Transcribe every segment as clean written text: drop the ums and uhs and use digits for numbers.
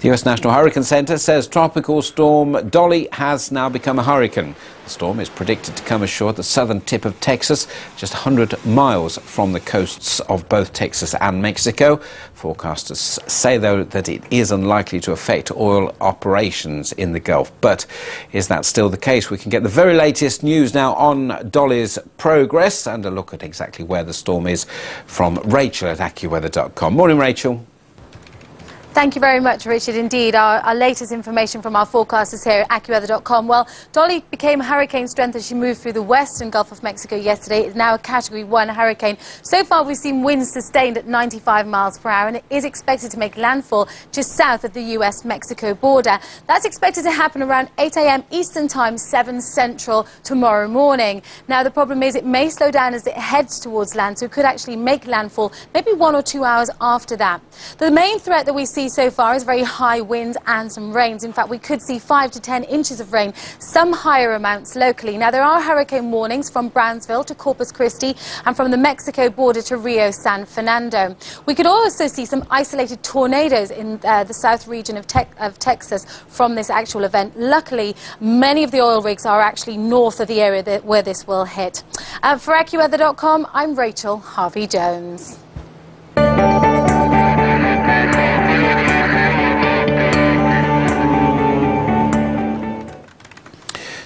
The US National Hurricane Center says tropical storm Dolly has now become a hurricane. The storm is predicted to come ashore at the southern tip of Texas, just 100 miles from the coasts of both Texas and Mexico. Forecasters say, though, that it is unlikely to affect oil operations in the Gulf. But is that still the case? We can get the very latest news now on Dolly's progress and a look at exactly where the storm is from Rachel at AccuWeather.com. Morning, Rachel. Thank you very much, Richard. Indeed, our latest information from our forecasters here at AccuWeather.com. Well, Dolly became hurricane strength as she moved through the western Gulf of Mexico yesterday. It's now a Category 1 hurricane. So far, we've seen winds sustained at 95 miles per hour, and it is expected to make landfall just south of the US-Mexico border. That's expected to happen around 8 a.m. Eastern Time, 7 Central tomorrow morning. Now, the problem is it may slow down as it heads towards land, so it could actually make landfall maybe 1 or 2 hours after that. The main threat that we see so far is very high winds and some rains. In fact, we could see 5 to 10 inches of rain, some higher amounts locally. Now, there are hurricane warnings from Brownsville to Corpus Christi and from the Mexico border to Rio San Fernando. We could also see some isolated tornadoes in the south region of Texas from this actual event. Luckily, many of the oil rigs are actually north of the area where this will hit. For AccuWeather.com, I'm Rachel Harvey-Jones.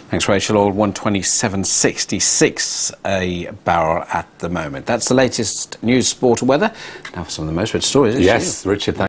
Thanks, Rachel. Oil 127.66 a barrel at the moment. That's the latest news, sport and weather. Now for some of the most read stories. Yes, Richard, thanks.